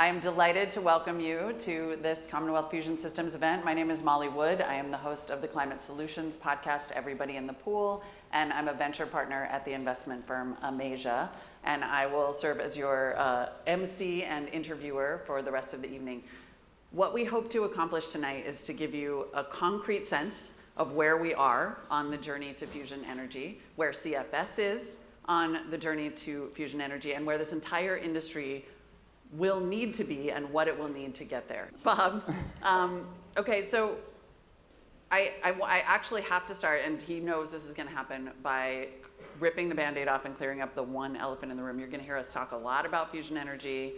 I am delighted to welcome you to this Commonwealth Fusion Systems event. My name is Molly Wood. I am the host of the Climate Solutions podcast, Everybody in the Pool, and I'm a venture partner at the investment firm Amasia, and I will serve as your MC and interviewer for the rest of the evening. What we hope to accomplish tonight is to give you a concrete sense of where we are on the journey to fusion energy, where CFS is on the journey to fusion energy, and where this entire industry will need to be and what it will need to get there. Bob, okay, so I actually have to start, and he knows this is gonna happen, by ripping the Band-Aid off and clearing up the one elephant in the room. You're gonna hear us talk a lot about fusion energy,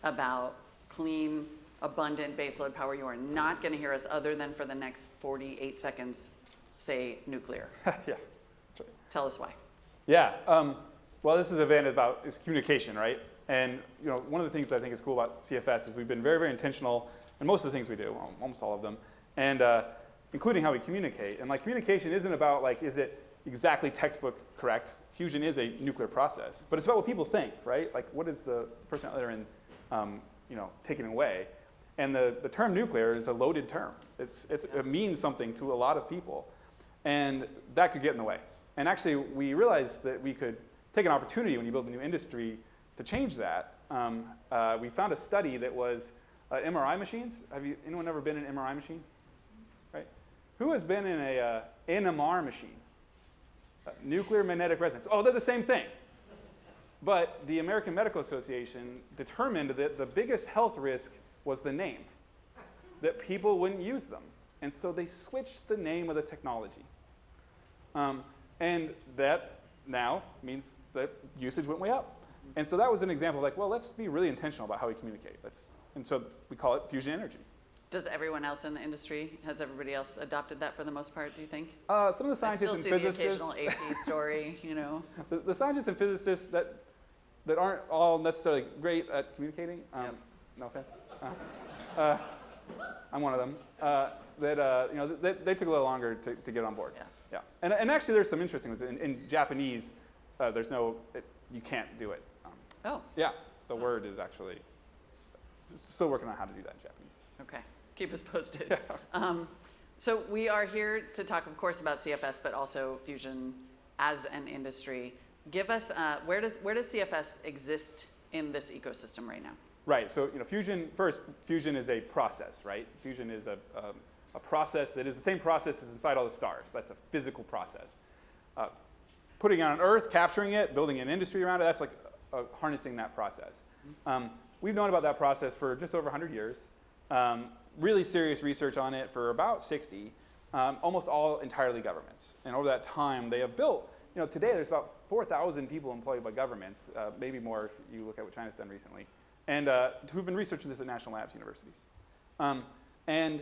about clean, abundant baseload power. You are not gonna hear us, other than for the next 48 seconds, say nuclear. Yeah, that's right. Tell us why. Yeah, well, this is an event about is communication, right? And one of the things that I think is cool about CFS is we've been very, very intentional in most of the things we do, almost all of them, and including how we communicate. And communication isn't about is it exactly textbook correct? Fusion is a nuclear process, but it's about what people think, right? What is the person out there in, taking away? And the term nuclear is a loaded term. It means something to a lot of people, and that could get in the way. And actually, we realized that we could take an opportunity when you build a new industry to change that. We found a study that was MRI machines. Anyone ever been in an MRI machine? Right? Who has been in a NMR machine? Nuclear magnetic resonance. Oh, they're the same thing. But the American Medical Association determined that the biggest health risk was the name, that people wouldn't use them. And so they switched the name of the technology. And that now means that usage went way up. And so that was an example of let's be really intentional about how we communicate. And so we call it fusion energy. Does everyone else in the industry, has everybody else adopted that for the most part, do you think? Some of the scientists and physicists. The occasional AP story, The scientists and physicists that aren't all necessarily great at communicating, yep. No offense. I'm one of them. They took a little longer to get on board. Yeah. And actually there's some interesting ones. In Japanese, you can't do it. Oh. Yeah, the word is actually still working on how to do that in Japanese. Okay, keep us posted. Yeah. So we are here to talk, of course, about CFS, but also fusion as an industry. Give us, where does CFS exist in this ecosystem right now? Right, so fusion is a process, right? Fusion is a process that is the same process as inside all the stars. That's a physical process. Putting it on Earth, capturing it, building an industry around it, that's harnessing that process. We've known about that process for just over 100 years. Really serious research on it for about 60, almost all entirely governments. And over that time, they have built, today there's about 4,000 people employed by governments, maybe more if you look at what China's done recently, and who've been researching this at national labs universities. And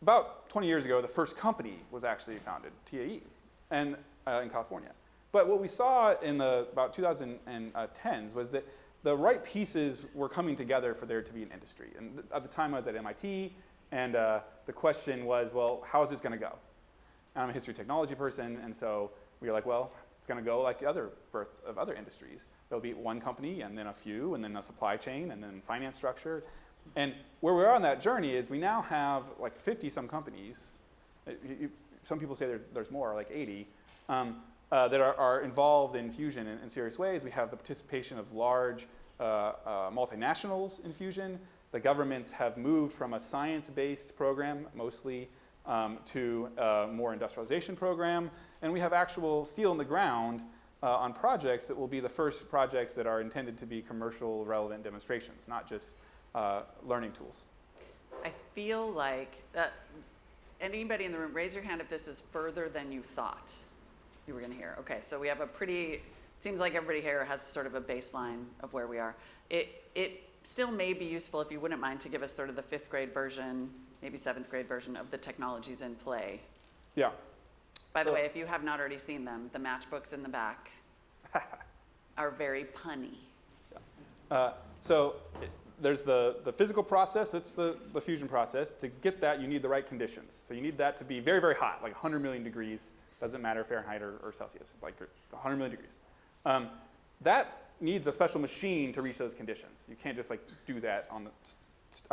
about 20 years ago, the first company was actually founded, TAE, and in California. But what we saw in the about 2010s was that the right pieces were coming together for there to be an industry. And at the time I was at MIT, and the question was, well, how is this going to go? And I'm a history technology person, and so we were like, well, it's going to go like the other births of other industries. There'll be one company, and then a few, and then a supply chain, and then finance structure. And where we are on that journey is we now have 50-some companies. Some people say there's more, 80. That are involved in fusion in serious ways. We have the participation of large multinationals in fusion. The governments have moved from a science-based program, mostly, to a more industrialization program. And we have actual steel in the ground on projects that will be the first projects that are intended to be commercial relevant demonstrations, not just learning tools. I feel like, anybody in the room, raise your hand if this is further than you thought you were going to hear. Okay, so we have seems like everybody here has sort of a baseline of where we are. It still may be useful, if you wouldn't mind, to give us sort of the 5th grade version, maybe 7th grade version of the technologies in play. Yeah. By the way, if you have not already seen them, the matchbooks in the back are very punny. Yeah. There's the physical process, that's the fusion process. To get that, you need the right conditions. So you need that to be very, very hot, 100 million degrees. Doesn't matter Fahrenheit or Celsius, 100 million degrees. That needs a special machine to reach those conditions. You can't just like do that on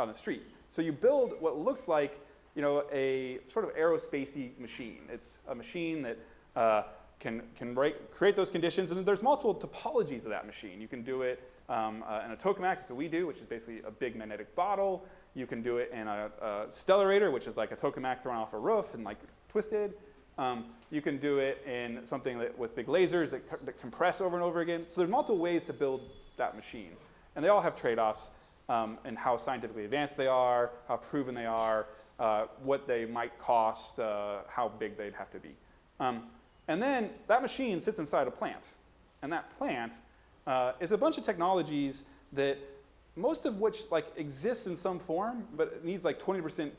the street. So you build what looks like, you know, a sort of aerospacey machine. It's a machine that can create those conditions, and then there's multiple topologies of that machine. You can do it in a tokamak, that's what we do, which is basically a big magnetic bottle. You can do it in a stellarator, which is like a tokamak thrown off a roof and like twisted. You can do it in something with big lasers that compress over and over again. So there's multiple ways to build that machine. And they all have trade-offs in how scientifically advanced they are, how proven they are, what they might cost, how big they'd have to be. And then that machine sits inside a plant. And that plant is a bunch of technologies that most of which like exists in some form, but it needs like 20%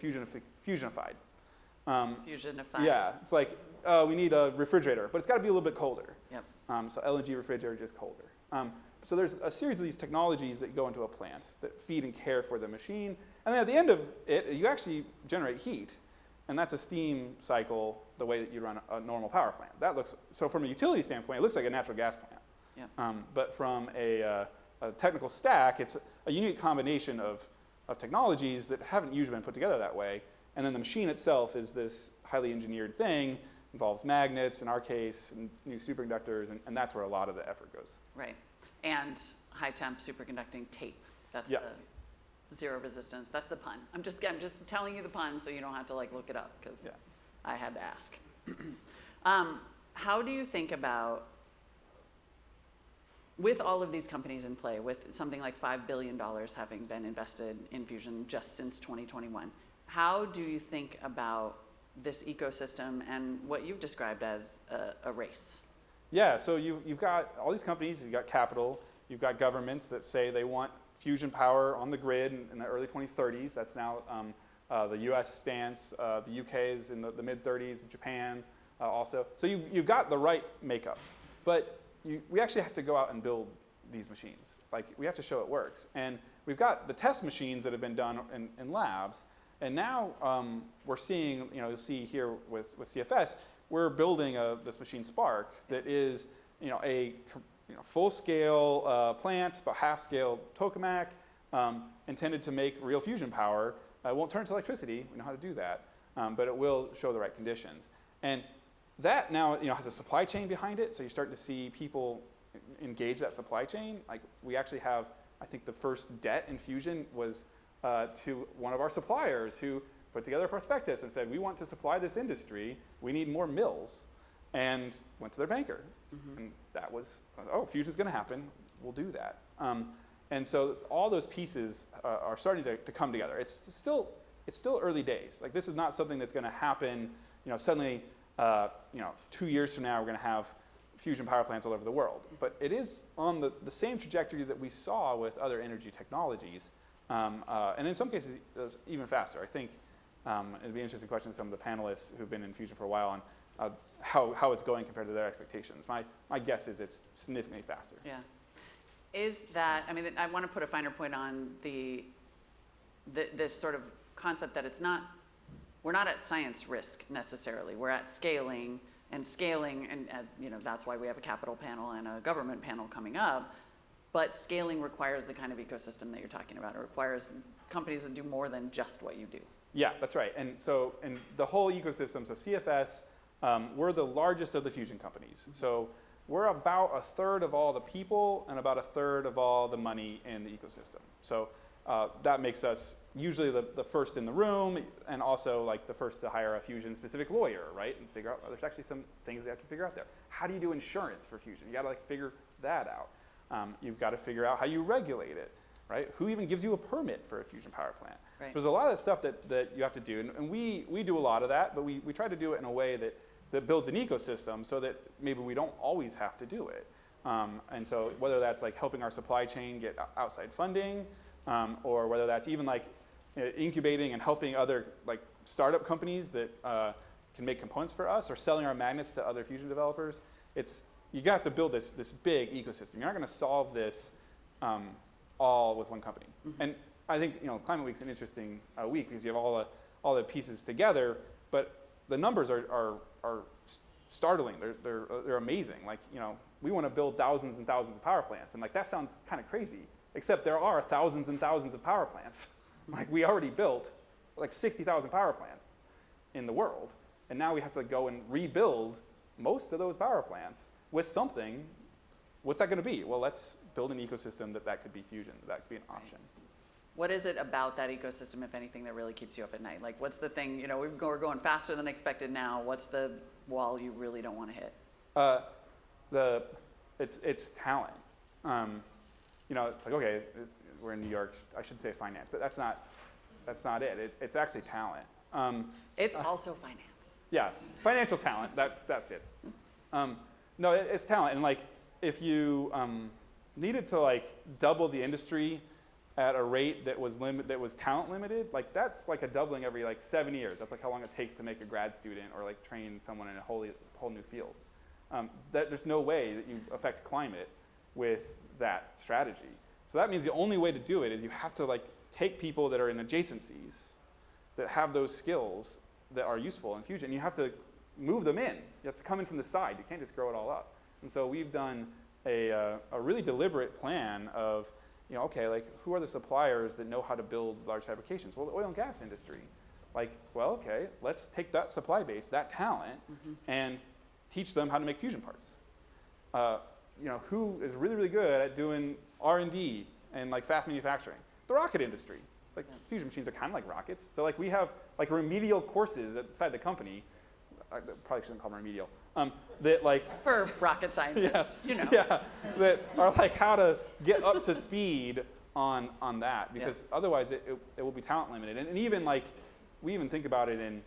fusionified. Fusionified. Yeah, it's like, we need a refrigerator, but it's got to be a little bit colder. Yep. So LNG refrigerator, just colder. So there's a series of these technologies that go into a plant that feed and care for the machine. And then at the end of it, you actually generate heat. And that's a steam cycle, the way that you run a normal power plant. That looks, so from a utility standpoint, it looks like a natural gas plant. Yep. But from a technical stack, it's a unique combination of technologies that haven't usually been put together that way. And then the machine itself is this highly engineered thing, involves magnets in our case, and new superconductors, and that's where a lot of the effort goes. Right. And high temp superconducting tape. That's the zero resistance. That's the pun. I'm just telling you the pun so you don't have to like look it up, because I had to ask. How do you think about, with all of these companies in play, with something like $5 billion having been invested in fusion just since 2021, how do you think about this ecosystem and what you've described as a race? Yeah, so you've got all these companies, you've got capital, you've got governments that say they want fusion power on the grid in the early 2030s. That's now the US stance. The UK is in the mid-30s, Japan also. So you've got the right makeup. But we actually have to go out and build these machines. Like, we have to show it works. And we've got the test machines that have been done in labs. And now we're seeing, you'll see here with CFS, we're building this machine Spark that is, a full-scale plant, about half-scale tokamak, intended to make real fusion power. It won't turn to electricity. We know how to do that, but it will show the right conditions. And that now, has a supply chain behind it. So you're starting to see people engage that supply chain. Like, we actually have, I think, the first debt in fusion was to one of our suppliers who put together a prospectus and said, we want to supply this industry, we need more mills, and went to their banker. Mm-hmm. And that was, fusion's going to happen, we'll do that. And so all those pieces are starting to come together. It's still early days. Like, this is not something that's going to happen, suddenly, 2 years from now we're going to have fusion power plants all over the world. But it is on the same trajectory that we saw with other energy technologies. And in some cases, even faster. I think it'd be an interesting question to some of the panelists who've been in fusion for a while on how it's going compared to their expectations. My guess is it's significantly faster. Yeah. Is that, I want to put a finer point on this sort of concept that we're not at science risk necessarily. We're at scaling, and that's why we have a capital panel and a government panel coming up. But scaling requires the kind of ecosystem that you're talking about. It requires companies that do more than just what you do. Yeah, that's right. And so, in the whole ecosystem, so CFS, we're the largest of the fusion companies. So we're about a third of all the people and about a third of all the money in the ecosystem. So that makes us usually the first in the room, and also like the first to hire a fusion specific lawyer, right? And figure out, there's actually some things they have to figure out there. How do you do insurance for fusion? You gotta figure that out. You've got to figure out how you regulate it, right? Who even gives you a permit for a fusion power plant? Right. There's a lot of stuff that you have to do, and we do a lot of that, but we try to do it in a way that builds an ecosystem so that maybe we don't always have to do it. And so whether that's like helping our supply chain get outside funding, or whether that's even like incubating and helping other like startup companies that can make components for us, or selling our magnets to other fusion developers, you got to build this big ecosystem. You're not going to solve this all with one company. Mm-hmm. And I think Climate Week's an interesting week because you have all the pieces together, but the numbers are startling. They're amazing. Like we want to build thousands and thousands of power plants. And like, that sounds kind of crazy, except there are thousands and thousands of power plants. Like, we already built like 60,000 power plants in the world. And now we have to go and rebuild most of those power plants with something. What's that going to be? Well, let's build an ecosystem that could be fusion, that could be an option. What is it about that ecosystem, if anything, that really keeps you up at night? Like, what's the thing, you know, we're going faster than expected now. What's the wall you really don't want to hit? It's talent. You know, it's like, okay, we're in New York. I should say finance, but that's not it. It's actually talent. It's also finance. Yeah, financial talent, that fits. No, it's talent. And like, if you needed to like double the industry at a rate that was talent limited, like that's like a doubling every like 7 years. That's like how long it takes to make a grad student or like train someone in a whole new field. There's no way that you affect climate with that strategy. So that means the only way to do it is you have to like take people that are in adjacencies that have those skills that are useful in fusion. You have to move them in. You have to come in from the side. You can't just grow it all up. And so we've done a really deliberate plan of, you know, okay, like who are the suppliers that know how to build large fabrications? Well, the oil and gas industry. Like, well, okay, let's take that supply base, that talent, and teach them how to make fusion parts. You know, who is really, really good at doing R&D and like fast manufacturing? The rocket industry. Like fusion machines are kind of like rockets. So like we have like remedial courses inside the company. I probably shouldn't call them remedial. That like for rocket scientists, you know. Yeah, that are like how to get up to speed on that, because otherwise it will be talent limited. And even like we even think about it in,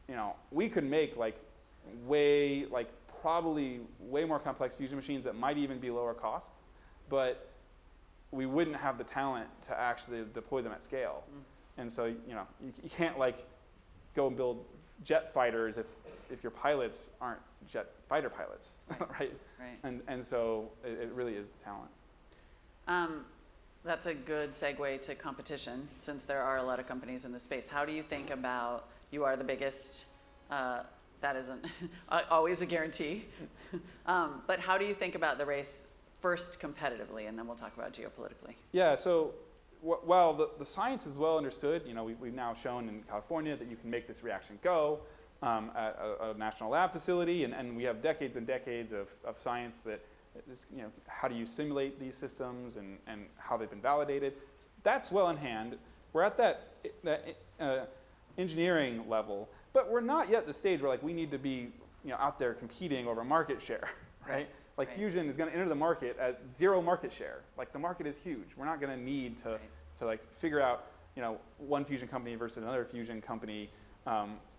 you know, we could make like probably way more complex fusion machines that might even be lower cost, but we wouldn't have the talent to actually deploy them at scale. And so, you know, you can't like go and build jet fighters if your pilots aren't jet fighter pilots, right? And so it really is the talent. That's a good segue to competition, since there are a lot of companies in the space. How do you think about, you are the biggest, that isn't always a guarantee, but how do you think about the race first competitively, and then we'll talk about geopolitically? Yeah, so while the science is well understood, you know, we've now shown in California that you can make this reaction go at a national lab facility, and we have decades and decades of science that is, you know, how do you simulate these systems and how they've been validated. That's well in hand. We're at that engineering level, but we're not yet at the stage where like we need to be, you know, out there competing over market share, right? Like fusion is going to enter the market at 0 market share. Like the market is huge. We're not going to need to like figure out, you know, one fusion company versus another fusion company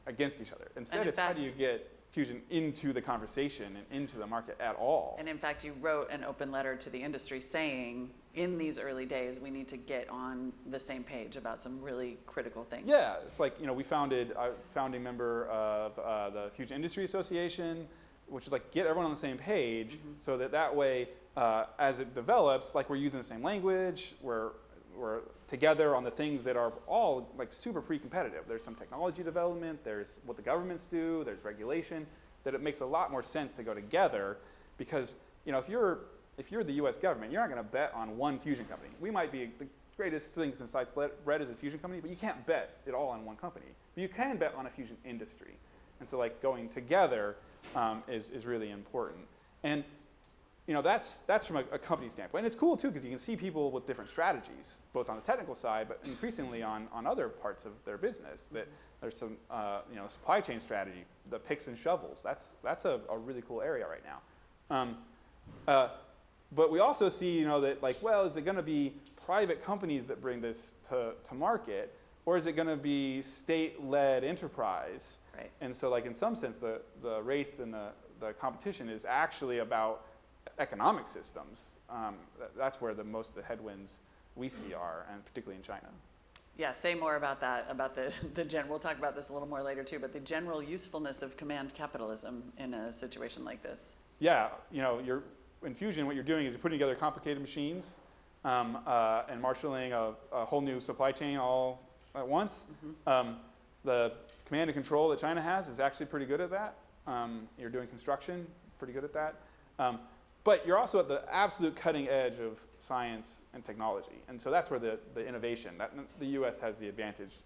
against each other. Instead, it's how do you get fusion into the conversation and into the market at all. And in fact, you wrote an open letter to the industry saying, in these early days, we need to get on the same page about some really critical things. Yeah, it's like, you know, we founded a founding member of the Fusion Industry Association, which is like get everyone on the same page, so that way, as it develops, like we're using the same language, we're together on the things that are all like super pre-competitive. There's some technology development, there's what the governments do, there's regulation, that it makes a lot more sense to go together, because, you know, if you're the US government, you're not going to bet on one fusion company. We might be the greatest thing since sliced bread as a fusion company, but you can't bet it all on one company. But you can bet on a fusion industry. And so like going together is really important. And you know, that's from a company standpoint. And it's cool too, because you can see people with different strategies, both on the technical side, but increasingly on other parts of their business. That there's some you know, supply chain strategy, the picks and shovels. That's a really cool area right now. But we also see, you know, that like, well, is it going to be private companies that bring this to market, or is it going to be state-led enterprise? Right. And so, like in some sense, the race and the competition is actually about economic systems. That's where most of the headwinds we see are, and particularly in China. Yeah, say more about that, about the general, we'll talk about this a little more later too, but the general usefulness of command capitalism in a situation like this. Yeah, you know, in fusion, what you're doing is you're putting together complicated machines and marshaling a whole new supply chain all at once. The command and control that China has is actually pretty good at that. You're doing construction, pretty good at that. but you're also at the absolute cutting edge of science and technology. And so that's where the innovation, that the US has the advantage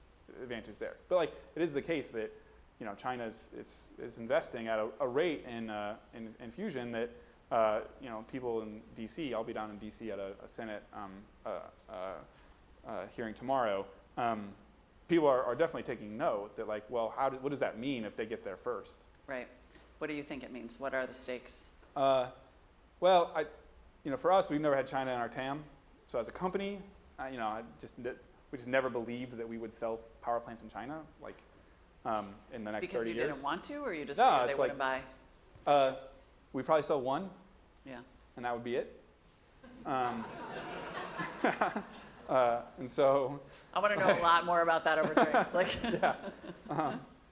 there. But like, it is the case that, China is investing at a rate in fusion that, people in DC, I'll be down in DC at a Senate hearing tomorrow, people are definitely taking note that like, well, what does that mean if they get there first? Right. What do you think it means? What are the stakes? Well, for us, we've never had China in our TAM. So as a company, we just never believed that we would sell power plants in China, like in the next 30 years. Because you didn't want to, or you just No, figured they wouldn't buy? We'd probably sell one, Yeah. and that would be it. And so I want to know a lot more about that over drinks. Like, yeah.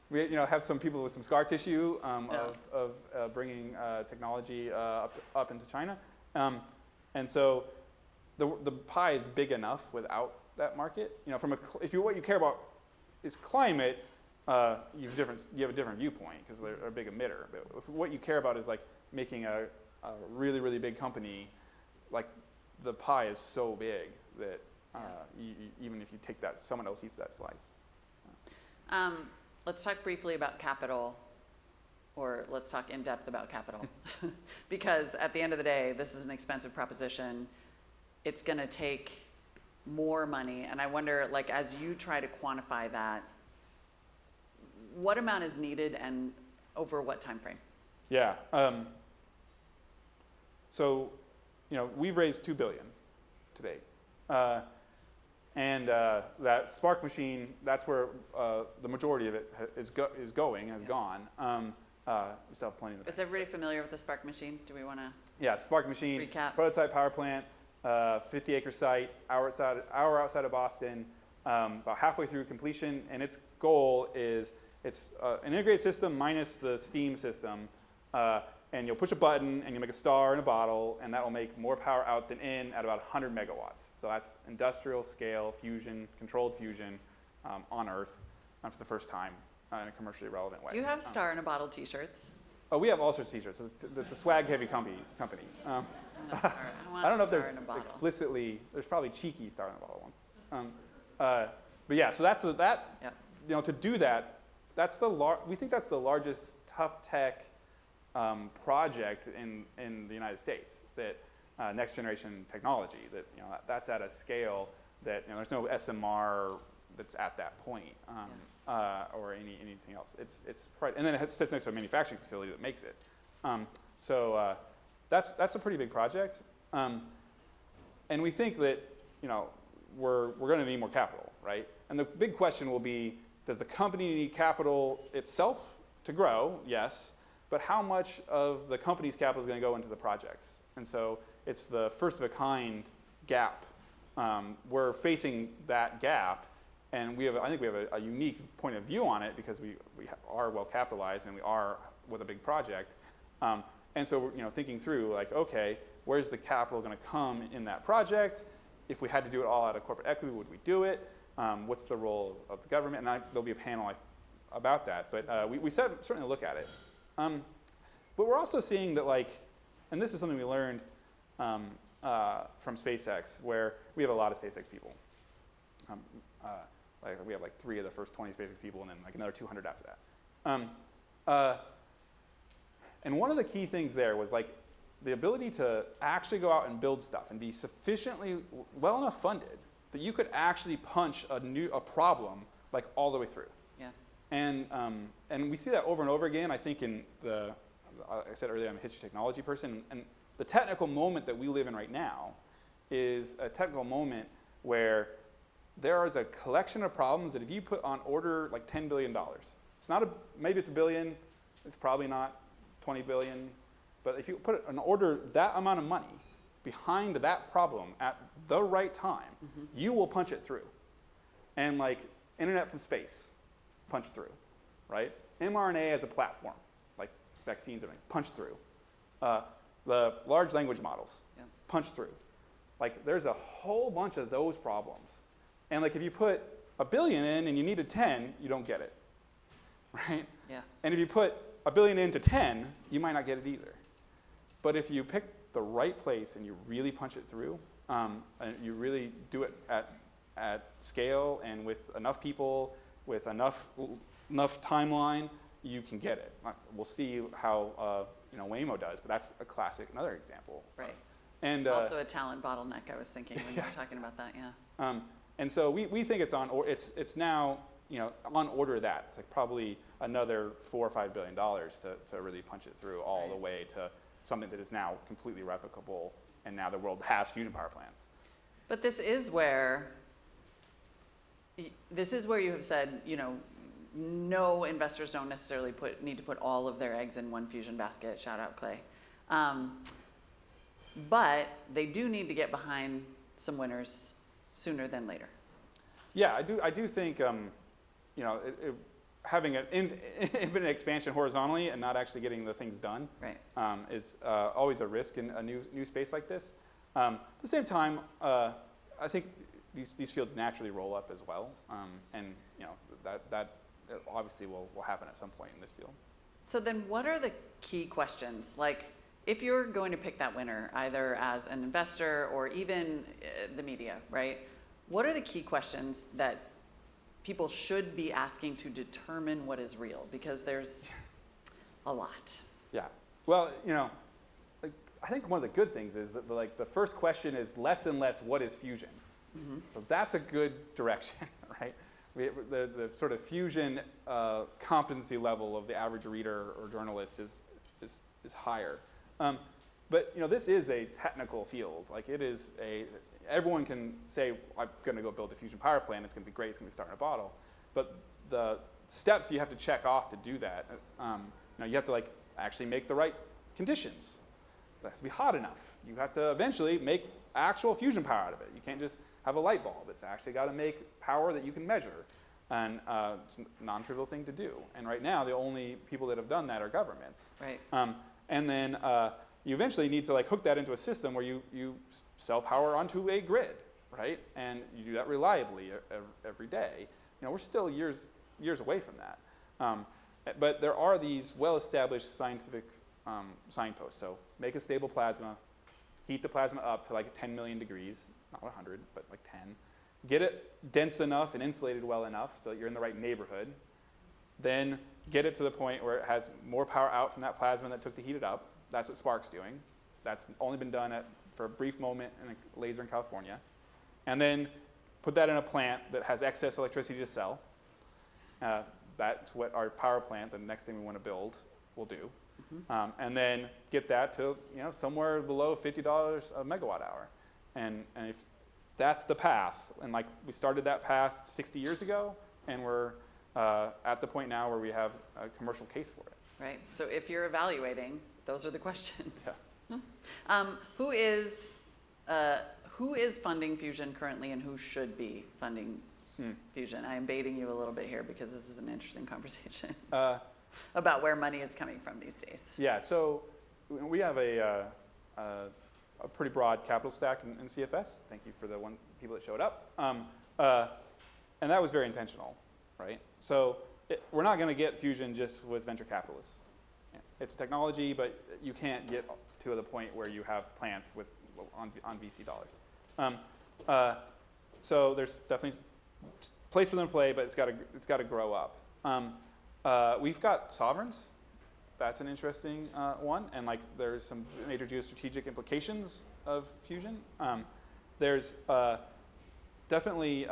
We have some people with some scar tissue of bringing technology up into China. And so the pie is big enough without that market. What you care about is climate, you have a different viewpoint because they're a big emitter. But if what you care about is like making a really, really big company, like the pie is so big that even if you take that, someone else eats that slice. let's talk briefly about capital, or let's talk in depth about capital. Because at the end of the day, this is an expensive proposition. It's going to take more money. And I wonder, like, as you try to quantify that, what amount is needed and over what time frame? Yeah. So, we've raised $2 billion to date. And that Spark machine, that's where the majority of it has gone. We still have plenty of it. Is everybody familiar with the Spark machine? Do we want to? Yeah, Spark machine, recap? Prototype power plant, 50-acre site, hour outside of Boston, about halfway through completion. And its goal is it's an integrated system minus the steam system. And you'll push a button and you'll make a star in a bottle, and that will make more power out than in at about 100 megawatts. So that's industrial scale fusion, controlled fusion on Earth for the first time in a commercially relevant way. Do you have star in a bottle t-shirts? Oh, we have all sorts of t-shirts. It's a swag-heavy company. I don't know if there's explicitly, there's probably cheeky star in a bottle ones. But yeah, so that's that. Yep. To do that, we think that's the largest tough tech project in the United States, that next generation technology, that's at a scale that there's no SMR that's at that point, or anything else. And then it sits next to a manufacturing facility that makes it. So that's a pretty big project, and we think that we're going to need more capital, right? And the big question will be, does the company need capital itself to grow? Yes. But how much of the company's capital is going to go into the projects? And so it's the first of a kind gap. We're facing that gap, and I think we have a unique point of view on it because we are well capitalized and we are with a big project. And so we're thinking through, like, okay, where's the capital going to come in that project? If we had to do it all out of corporate equity, would we do it? What's the role of the government? And there'll be a panel about that. But we certainly look at it. But we're also seeing that, and this is something we learned from SpaceX, where we have a lot of SpaceX people. We have 3 of the first 20 SpaceX people, and then another 200 after that. And one of the key things there was the ability to actually go out and build stuff and be sufficiently well enough funded that you could actually punch a problem all the way through. Yeah. And we see that over and over again. I think I said earlier, I'm a history technology person, and the technical moment that we live in right now is a technical moment where there is a collection of problems that if you put on order $10 billion, maybe it's $1 billion, it's probably not 20 billion, but if you put an order that amount of money behind that problem at the right time, you will punch it through. And internet from space, punch through, right? mRNA as a platform, like vaccines, punch through. The large language models, punch through. There's a whole bunch of those problems. And if you put $1 billion in and you needed 10, you don't get it, right? Yeah. And if you put $1 billion into 10, you might not get it either. But if you pick the right place and you really punch it through, and you really do it at scale and with enough people, with enough timeline, you can get it. We'll see how Waymo does, but that's another example. Right. And also a talent bottleneck, I was thinking when you were talking about that, yeah. And so we think it's now on order that. It's like probably another $4 or $5 billion to really punch it through all the way to something that is now completely replicable, and now the world has fusion power plants. But this is where you have said, no, investors don't necessarily need to put all of their eggs in one fusion basket. Shout out, Clay. But they do need to get behind some winners sooner than later. Yeah, I do think having an infinite expansion horizontally and not actually getting the things done is always a risk in a new space like this. At the same time, I think these fields naturally roll up as well, and that obviously will happen at some point in this field. So then what are the key questions? Like, if you're going to pick that winner, either as an investor or even the media, right? What are the key questions that people should be asking to determine what is real? Because there's a lot. Yeah. Well, I think one of the good things is that the first question is less and less, what is fusion? Mm-hmm. So that's a good direction, right? The sort of fusion competency level of the average reader or journalist is higher. But this is a technical field. Like everyone can say, I'm going to go build a fusion power plant. It's going to be great. It's going to be starting a bottle. But the steps you have to check off to do that, you have to actually make the right conditions. It has to be hot enough. You have to eventually make actual fusion power out of it. You can't just have a light bulb. It's actually got to make power that you can measure. And it's a non-trivial thing to do. And right now, the only people that have done that are governments. Right. And then you eventually need to hook that into a system where you sell power onto a grid, right? And you do that reliably every day. We're still years away from that. But there are these well-established scientific signposts. So make a stable plasma, heat the plasma up to 10 million degrees, not 100, but 10. Get it dense enough and insulated well enough so that you're in the right neighborhood. Then get it to the point where it has more power out from that plasma that took to heat it up. That's what Spark's doing. That's only been done for a brief moment in a laser in California. And then put that in a plant that has excess electricity to sell. That's what our power plant, the next thing we want to build, will do. Mm-hmm. And then get that to somewhere below $50 a megawatt hour. And if that's the path, and we started that path 60 years ago, and we're at the point now where we have a commercial case for it. Right. So if you're evaluating, those are the questions. Yeah. Who is funding fusion currently, and who should be funding fusion? I am baiting you a little bit here because this is an interesting conversation about where money is coming from these days. Yeah. So we have a pretty broad capital stack in CFS. Thank you for the people that showed up. And that was very intentional, right? So we're not going to get fusion just with venture capitalists. It's a technology, but you can't get to the point where you have plants on VC dollars. So there's definitely place for them to play, but it's got to grow up. We've got sovereigns. That's an interesting one, and there's some major geostrategic implications of fusion. There's definitely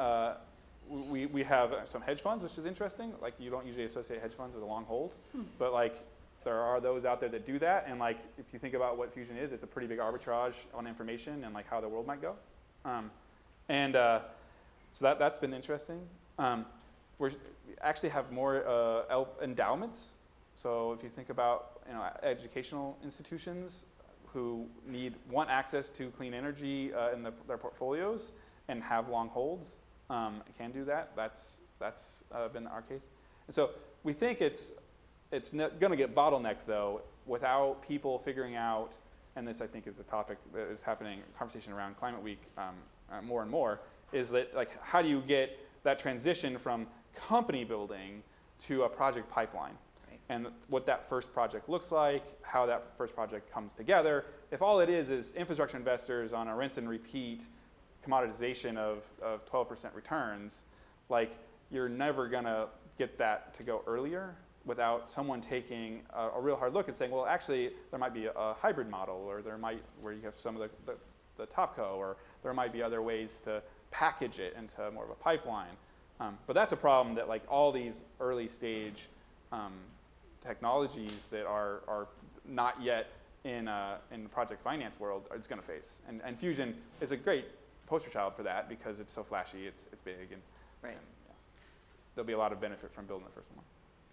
we have some hedge funds, which is interesting. You don't usually associate hedge funds with a long hold, but there are those out there that do that. And if you think about what fusion is, it's a pretty big arbitrage on information and how the world might go. So that's been interesting. We actually have more endowments. So if you think about educational institutions who want access to clean energy in their portfolios and have long holds, can do that. That's been our case. And so we think it's going to get bottlenecked though without people figuring out, and this I think is a topic that is happening, conversation around Climate Week more and more, is that how do you get that transition from company building to a project pipeline? Right. and what that first project looks like, how that first project comes together. If all it is infrastructure investors on a rinse and repeat commoditization of 12% returns, like you're never gonna get that to go earlier without someone taking a real hard look and saying, well, actually, there might be a hybrid model, or there might, where you have some of the topco, or there might be other ways to package it into more of a pipeline. But that's a problem that like all these early stage technologies that are not yet in the project finance world is going to face. And Fusion is a great poster child for that because it's so flashy, it's big, and, right. and yeah, there'll be a lot of benefit from building the first one.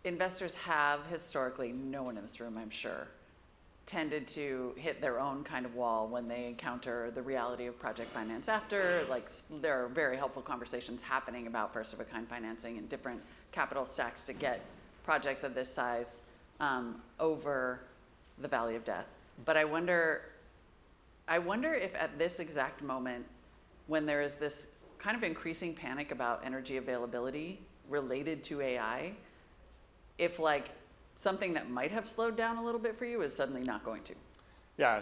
Investors have historically, no one in this room, I'm sure, tended to hit their own kind of wall when they encounter the reality of project finance after. Like, there are very helpful conversations happening about first of a kind financing and different capital stacks to get projects of this size over the valley of death. But I wonder if at this exact moment, when there is this kind of increasing panic about energy availability related to AI, if like something that might have slowed down a little bit for you is suddenly not going to. Yeah,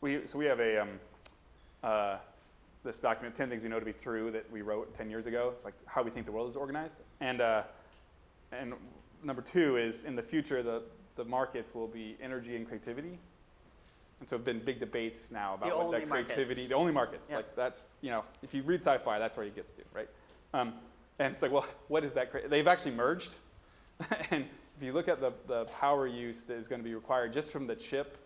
we have a this document, 10 Things We Know to Be True, that we wrote 10 years ago. It's like how we think the world is organized. And number 2 is, in the future, the markets will be energy and creativity. And so there have been big debates now about what that creativity, the only markets, Yep. like that's, you know, if you read sci-fi, that's where it gets to, right? And it's like, well, what is that? They've actually merged. And if you look at the power use that is going to be required just from the chip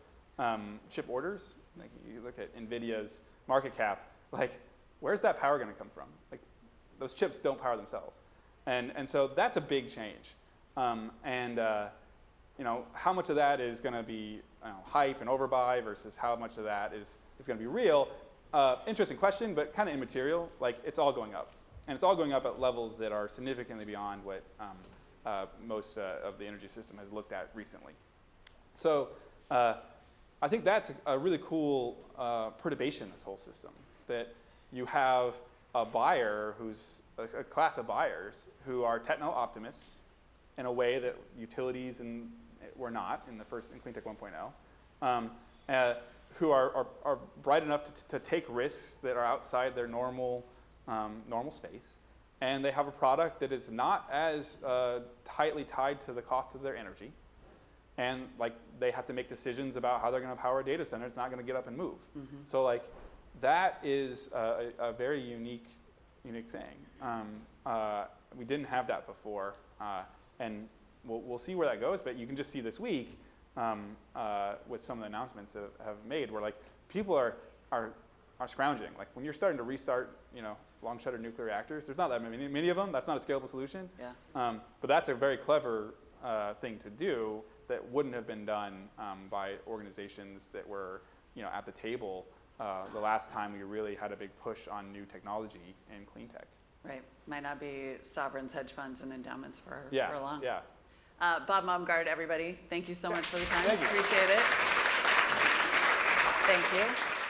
orders, like you look at NVIDIA's market cap, like where's that power going to come from? Like those chips don't power themselves. And so that's a big change. You know, how much of that is going to be hype and overbuy versus how much of that is going to be real? Interesting question, but kind of immaterial. Like it's all going up. And it's all going up at levels that are significantly beyond what most of the energy system has looked at recently. So I think that's a really cool perturbation in this whole system, that you have a buyer who's a class of buyers who are techno-optimists in a way that utilities were not in Clean Tech 1.0, who are bright enough to take risks that are outside their normal space. And they have a product that is not as tightly tied to the cost of their energy. And like they have to make decisions about how they're going to power a data center. It's not going to get up and move. Mm-hmm. So like that is a very unique thing. We didn't have that before. And we'll see where that goes. But you can just see this week with some of the announcements that have made where like people are scrounging. Like when you're starting to restart, long shutter nuclear reactors, there's not that many of them. That's not a scalable solution. Yeah. But that's a very clever thing to do that wouldn't have been done by organizations that were at the table the last time we really had a big push on new technology in clean tech. Right. Might not be sovereigns, hedge funds, and endowments for long. Yeah. Bob Mumgaard, everybody, thank you so much for the time. Thank you. Appreciate it. Thank you.